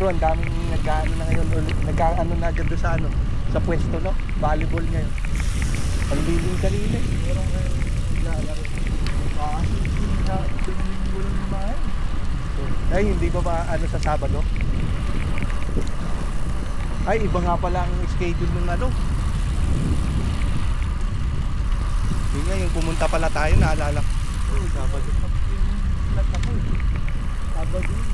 Pero ang daming nag-ano na ngayon, nag-ano na dyan doon sa ano, sa pwesto, no? Volleyball ngayon. Ang liling-kaliling. Pero ngayon, lalaro. Kasi linggo lang yung mga yun. Ay, hindi ba ba ano sa Sabado? Ay, iba nga pala ang schedule ng ano. Yun nga, yung pumunta pala tayo, naalala ko. Oo, Sabado. Yung lat ako eh. Sabado yun.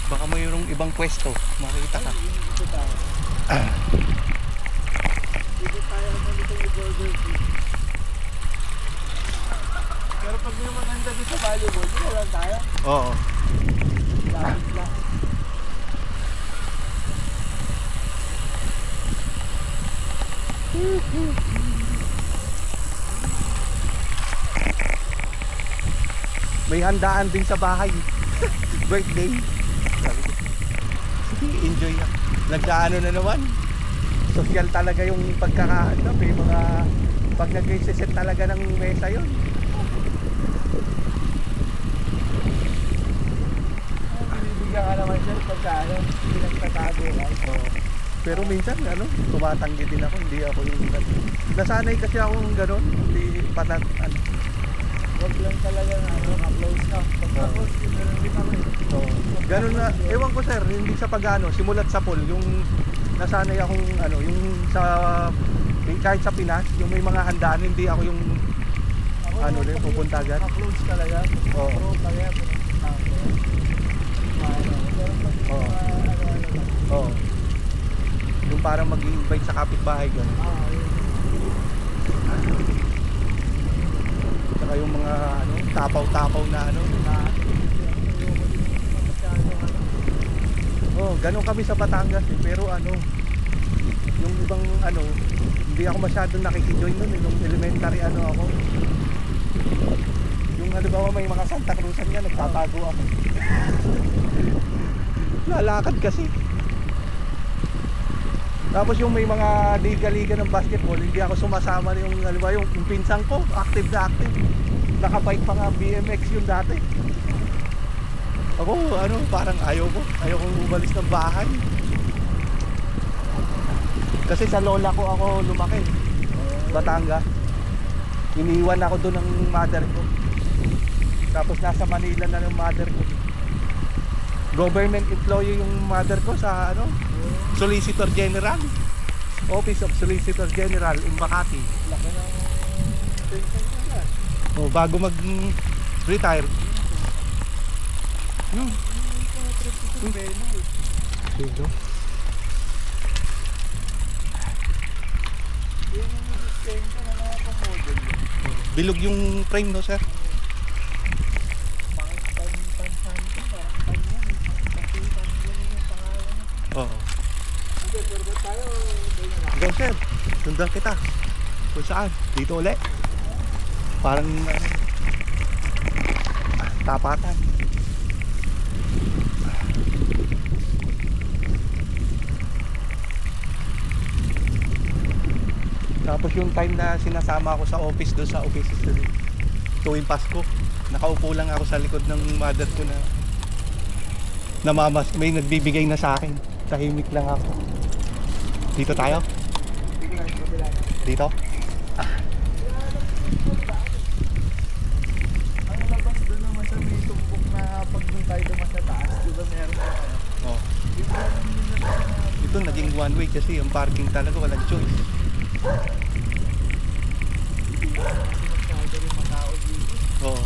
Baka mayroong ibang pwesto, makikita ka. Dito tayo. Dito tayo naman itong i-burger king. Pero pag may maganda dito sa volleyball, dito lang tayo. Oo. Lapit lang. May handaan din sa bahay. Birthday. Sabi ko, sige, enjoy na. Nagkaano na naman. Social talaga yung pagkakaano. May mga pag nag-set talaga ng mesa yun. Binibigyan ka naman siya pagka ano, pinagtatago lang. Pero minsan ano, tumatanggi din ako. Hindi ako yung nasanay kasi ako ng gano'n. Hindi patat ano. Huwag lang talaga na ano, close na. Pag close, meron din kami. Ganun na, ewan ko sir, hindi sa pag-ano, simulat sa pool, yung nasanay akong ano, yung sa kahit sa Pinas, yung may mga handaan, hindi ako yung Ako ano rin, pupunta agad. Close talaga. Oo. Pro kaya pupunta ako. Pero pag Oo. ano-ano lang. Oo. Yung parang mag-invite sa kapitbahay gano'n. Yun. Saka yung mga ano, tapaw-tapaw na ano. Oh, ganun kami sa Batangas eh. Pero ano, yung ibang ano, hindi ako masyadong nakikijoin nun eh. Nung elementary ano ako. Yung halimbawa may mga Santa Cruzan nga, nagtatago ako. Lalakad kasi. Tapos yung may mga liga-liga ng basketball, hindi ako sumasama yung halimbawa yung pinsang ko, active na active. Nakabike pa nga BMX yun dati. Ako, ano, parang ayaw kong umalis ng bahay. Kasi sa lola ko ako lumaki, Batangas. Iniwan ako doon ng mother ko. Tapos nasa Manila na ng mother ko. Government employee yung mother ko sa ano, Solicitor General. Office of Solicitor General in Makati. Laki ng pension ko na. Oh, bago mag-retire. Yung trip ko sa Beno eh. Dito. Yun yung suspension na mga pang-model yun. Bilog yung frame, no, sir? Parang pan-pan-pan ko, parang pan yan eh. Pan-pan yun yung pangalan niya. Oo. Hindi, pero tayo, doon na lang. Ikaw, sir, sundan kita. Kung saan? Dito ulit. Parang ano, tapatan. Tapos yung time na sinasama ako sa office, doon sa office tuwing Pasko, nakaupo lang ako sa likod ng mother ko na namamas, may nagbibigay na sa akin. Tahimik lang ako. Dito tayo? Sige lang, kabila na. Dito? Ang labas doon naman sa may tumbok na pag doon tayo naman sa taas, di ba meron na ano? Oh. Yung parang yun na Ito naging one way kasi yung parking talaga walang choice. hindi masyado rin matao dito. Oo.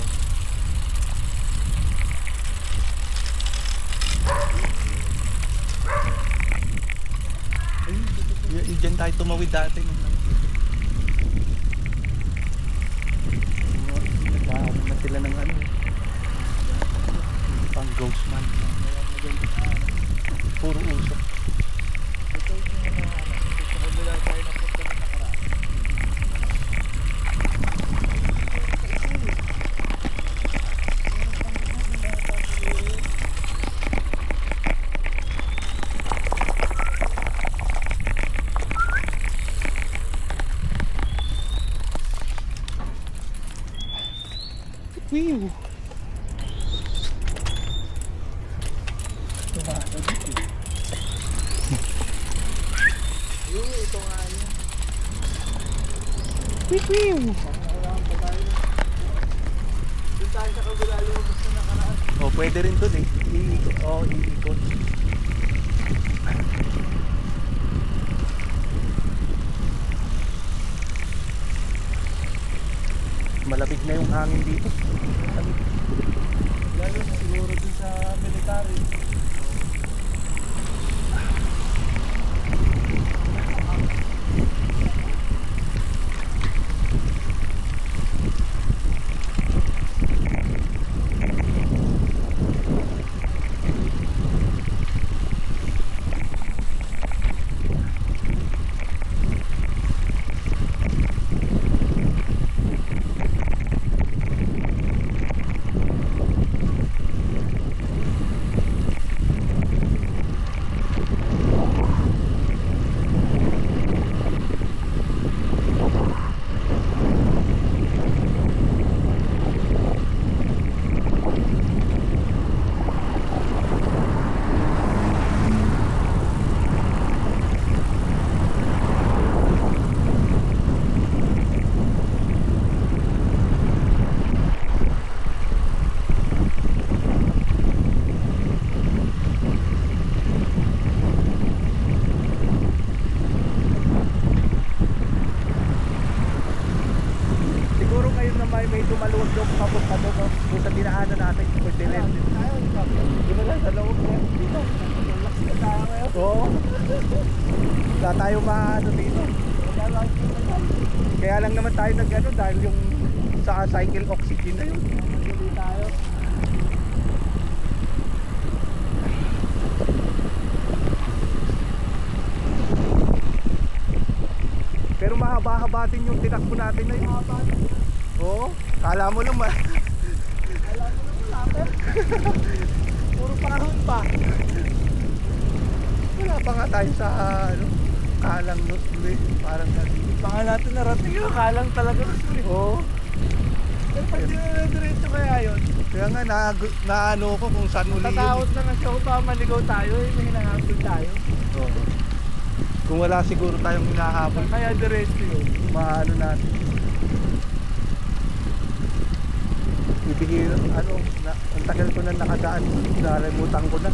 Diyan tayo tumawid dati. Nagkaano na sila ng ano. Pang ghost man. Puro usok. Ito yung mga ano, sa kabila tayo napunta na nakaraan. Wiwiw. Tumasagit eh. Yung ito nga yun. Wiwiw. Nakaraan pa tayo. Doon tayo sa kabila lumabas na nakaraan. Oh, pwede rin dun eh. Iikot. Malapit na yung hangin dito. Lalo na siguro dun sa military. Siguro ngayon na may tumaluwag doon papunta doon kung sa dinaanan natin. Pwede rin. Tayo, Di ba lang sa loob na dito? relax na tayo ngayon. Oo. Wala tayo maano dito. Wala lang yung tagal. Kaya lang naman tayo nag-ano dahil yung sa cycle oxygen na yun. Madali tayo. Pero mahaba-haba din yung tinakbo natin na yun. Haba. Oo. Kala mo lang Alam mo naman natin. Puro panahon pa. wala pa nga tayo sa ano, kalang uli. Parang Pa nga natin narating yung kalang talaga. oo. Eh, pag diretso kaya yun, Kaya nga naano ko kung saan uli yun. tatakot na nga siya kung baka maligaw tayo, eh, may hinahabol tayo. Oo. Kung wala siguro tayong hinahabol, Kaya diretso yun. maano natin. Ibigay, ano, ang tagal ko na nakadaan, nalimutan ko na.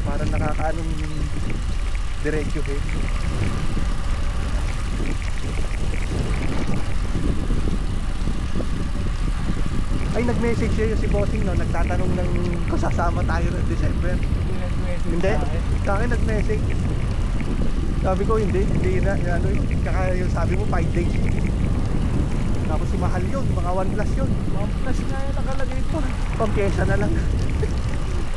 Parang nakakaanong diretso eh. Ay, nag-message siya si Bossing, no? Nagtatanong ng kung sasama tayo ng December. Hindi, sa akin nag-message. Sabi ko hindi na, ano yun, kaka yung sabi mo 5 days. Tapos si mahal yun, mga 1 plus yun. Mga plus na yung nakalagay ko. Pampiesa na lang.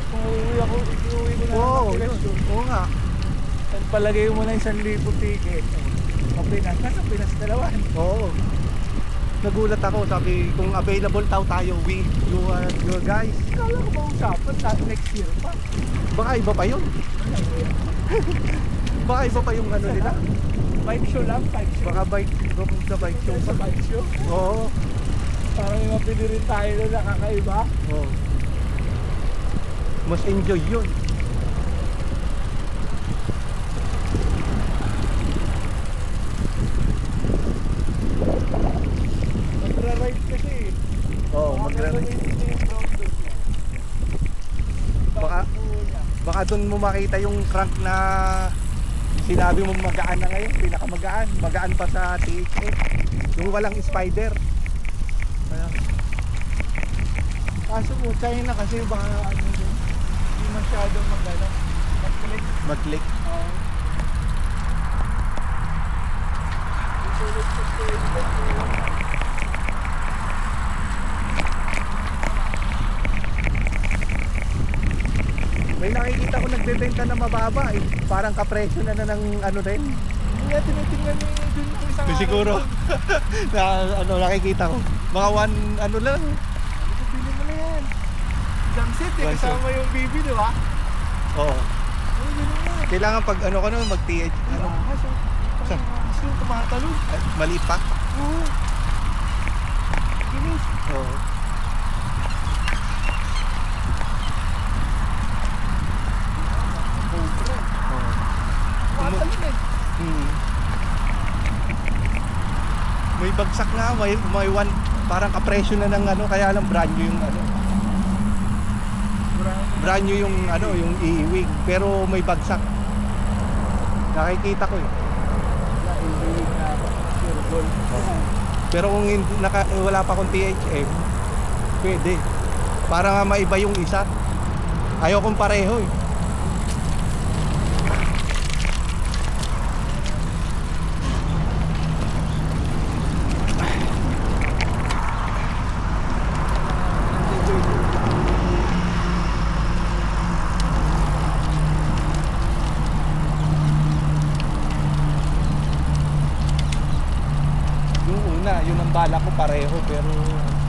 Kung uuwi ako, iuwi ko na Oo, ng Pinas yun. oo nga. Palagay mo na 1,000 ticket. Sa Pinas, nasa Pinas dalawan. Oo. Nagulat ako, sabi kung available tayo with you guys. Kala ko ba usapan next year pa? Baka iba pa yun. Baka iba pa yung ano nila. Bike show lang, bike show. Baka bike show Sa pa. bike show. Oo. Parang may mapili rin tayo na nakakaiba. Oo. Mas enjoy yun. Magra-ride kasi eh. Oo, Magra-ride magra-ride. niya yung brown belt niya. Baka- Buo niya. Baka doon mo makita yung crank na sinabi mo magaan na ngayon, pinakamagaan. Magaan pa sa THF. Yung walang spider. Kaya, Kaso po, China kasi baka ano din. Hindi masyadong mag-ano. Mag-click. mag-click. Sulit sa statement. May nakikita ko nagbebenta na mababa eh. Parang kapresyo na ng ano rin. Hindi nga tinitingnan ni dun ko isang Siguro. Na ano nakikita ko. Mga ano lang. Sabi ko, bili mo na yan. Jump set eh, One kasama yung BB, di ba? Oo. Oo, bili mo na. Kailangan pag ano ka naman mag-TH. Ano? Kaso, Sa- kaso tumatalon. Maliit pa. Oo. Oo. Cobra. Oo. Matalon eh. Hmm. May bagsak nga, may one, parang kapresyo na ng ano, kaya lang brand new yung ano. Brand new yung ano, yung iiwig, pero may bagsak. Nakikita ko eh. Naiinig na pure gold. Pero kung wala pa akong THM, pwede. Para nga maiba yung isa. Ayaw kong pareho eh. Yun ang bala ko pareho, pero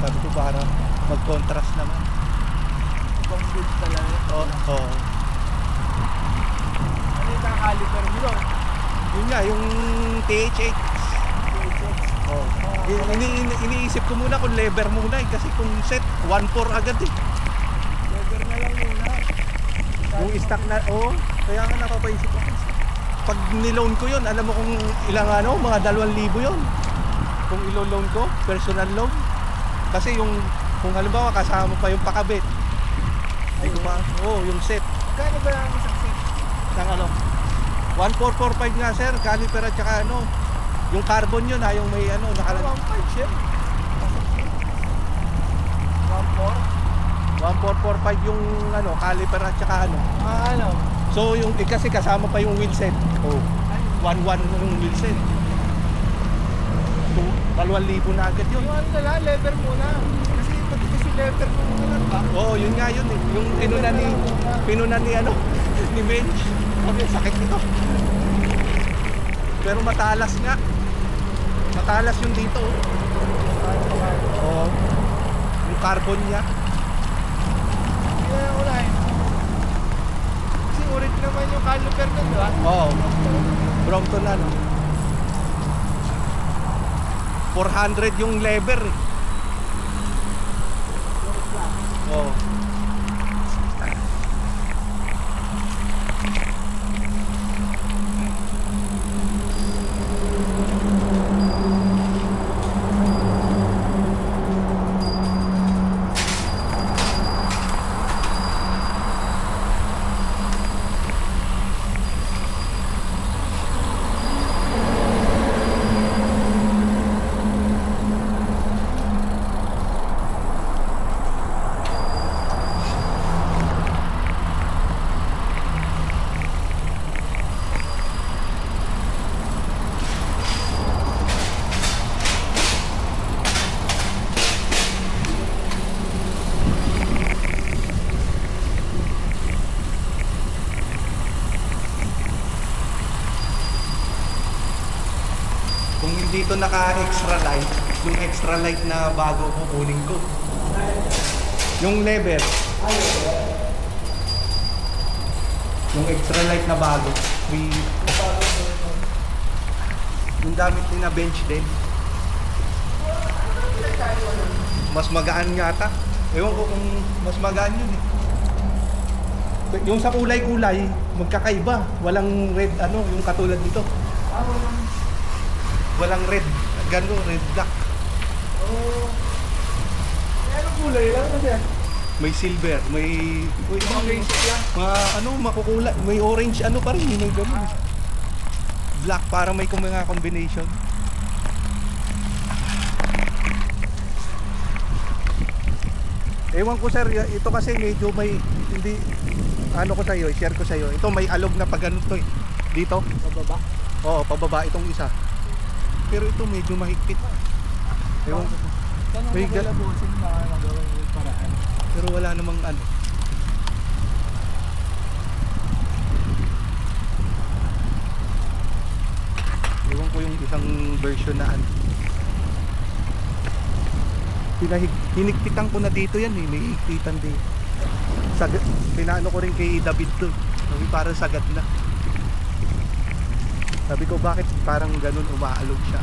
sabi ko para mag-contrast naman. Ibang good talaga. Oo. Ano yung nakakaliper mo doon? Yun nga, yung THX. THX. Oh. Iniisip ko muna kung lever muna eh, kasi kung set 1.4 agad eh. Lever na lang muna. Yung stock na, kaya nga napapaisip ako. Pag niloan ko yun, alam mo kung ilang ano, mga 2,000 yun. Kung ilo-loan ko, personal loan. Kasi yung, kung halimbawa kasama pa yung pakabit. Ay, yung set. Kano ba ang isang set? Ng ano? 1445 nga sir, caliper at saka ano, yung carbon yun yung may ano, 1.5 siya. 1.4? 1445 yung ano, caliper at saka ano. Ano? So yung kasi kasama pa yung wheel set. 1.1 yung wheel set. 2,000 na agad yun. Yung ano na lang, lever muna. Kasi pagkasi lever muna lang ba? Yun nga yun eh. Yung pinunan ni ano, ni Bench. Okay, sakit nito. Pero matalas nga. Matalas yung dito. Oo. Yung carbon niya. Hindi na unahin. Kasi urit naman yung caliper nun, di ba? Oo. Brompton ano. 400 yung lever eh. Oo. Kung hindi ito naka-extra light, yung extra light na bago kukunin ko. Yung lever. Yung extra light na bago. Yung gamit din na bench din. Mas magaan yata. Ewan ko kung mas magaan yun eh. Yung sa kulay-kulay, magkakaiba. Walang red ano, yung katulad dito. Walang red, gano'n, red black. Ano kulay lang kasi? May silver, may Mga basic lang. mga ano, makukulay, may orange ano pa rin, may gano'n. Black para may mga combination. Ewan ko sir, ito kasi medyo may hindi ano ko sa iyo, share ko sa iyo. Ito may alog na pag ano to eh. Dito. Pababa. Oo, pababa itong isa. Pero ito medyo mahigpit. Ewan ko. Tanong May mo galabusin na magawa yung paraan. Pero wala namang ano. Ewan ko yung isang version na ano. Hinigpitan ko na dito yan eh. May higpitan din. Pinaano ko rin kay David to. Sabi parang sagad na. Sabi ko bakit parang ganun umaalog siya.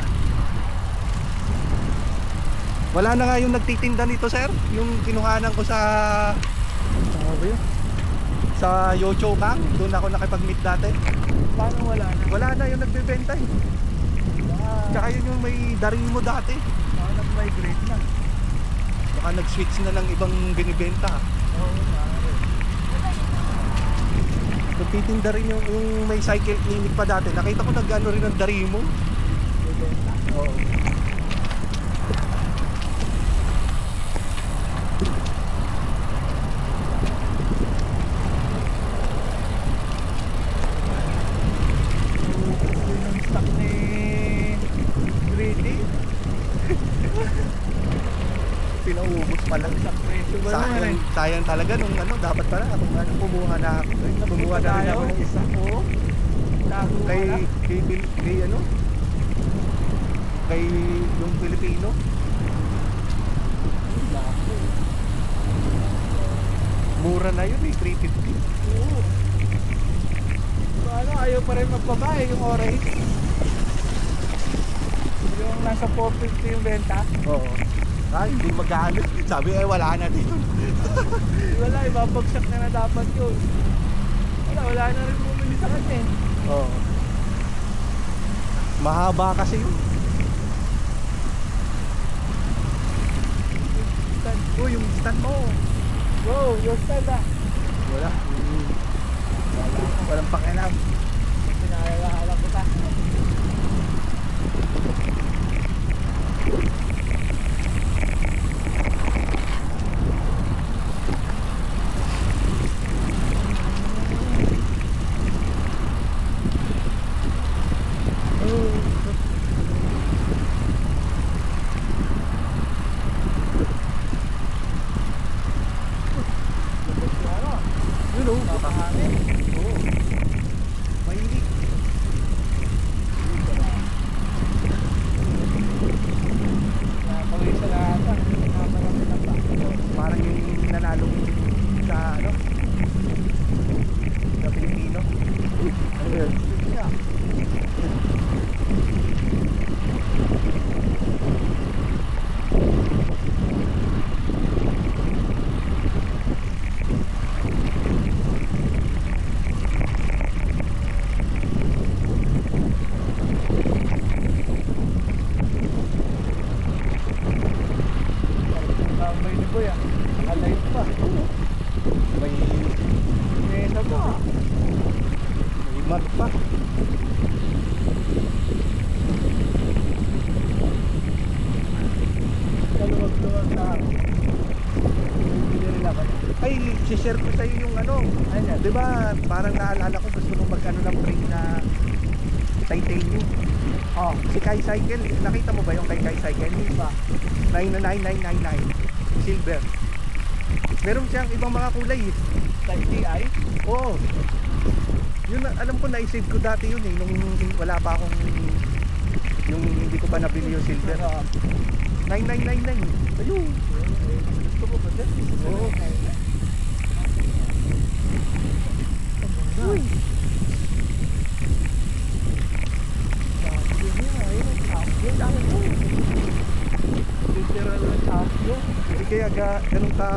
Wala na nga yung nagtitinda nito, sir. Yung kinuhanan ko sa Ano ba yun? sa Yocho Kang. Doon ako nakipag-meet dati. Paano wala na? Wala na yung nagbebenta eh. Tsaka yun yung may Darimo dati. Baka nag-migrate na. Baka nag-switch na ng ibang binibenta. Oo, maaari. Nagtitinda rin yung may cycle clinic pa dati. Nakita ko nag-ano rin ng Darimo. Bibenta. Oo. Yun yung stock ni Greedy. Pinaubos pa lang. Stock ratio ba naman Sayang, eh? sayang talaga nung ano, dapat pala kung ano, kumuha na ako. Kumuha na rin ako ng isa. Oo. Tago ka Kay, na. kay ano? Kay yung Pilipino. Mura na yun eh, 350. Oo. Ano, ayaw pa rin magbabae yung orange. Yung nasa 450 yung benta. Oo. Ay, hindi magkano. Sabi wala na dito. Wala, ibabagsak na dapat yun. Wala na rin bumili sa kanya eh. Oo. Mahaba kasi yun. Oh, yung stand mo. Wow, yung stand ah. Wala. Walang pakialam. Pinakailangan ko ta. Yun o. Napahangin. Oo. Mainit. Nakapawisa na ata. Nakamarami na pa. Parang yung nanalo sa ano? Sa Pilipino. Ano yun? Siya. May ni Boy ah. Nakalive pa. May, Mesa pa. may mag pa. Kaluwag-luwag na. Bibili rin ako. Ay, share ko sa'yo yung ano. Ayun yan. Di ba, parang naalala ko gusto mong magkano ng frame na titanium. Oh, Si Kai Cycle, nakita mo ba yung kay Kai Cycle? hindi pa. 9999 silver. Meron siyang ibang mga kulay eh. Type TI? Oo. Yun, alam ko na-save ko dati yun eh. Nung wala pa akong yung hindi ko pa nabili yung silver. 9999. Ayun. Gusto ko ba dyan? Oo. Uy! Champion niya. Ayun ang champion. Literal na champion. Hindi kaya ganun ka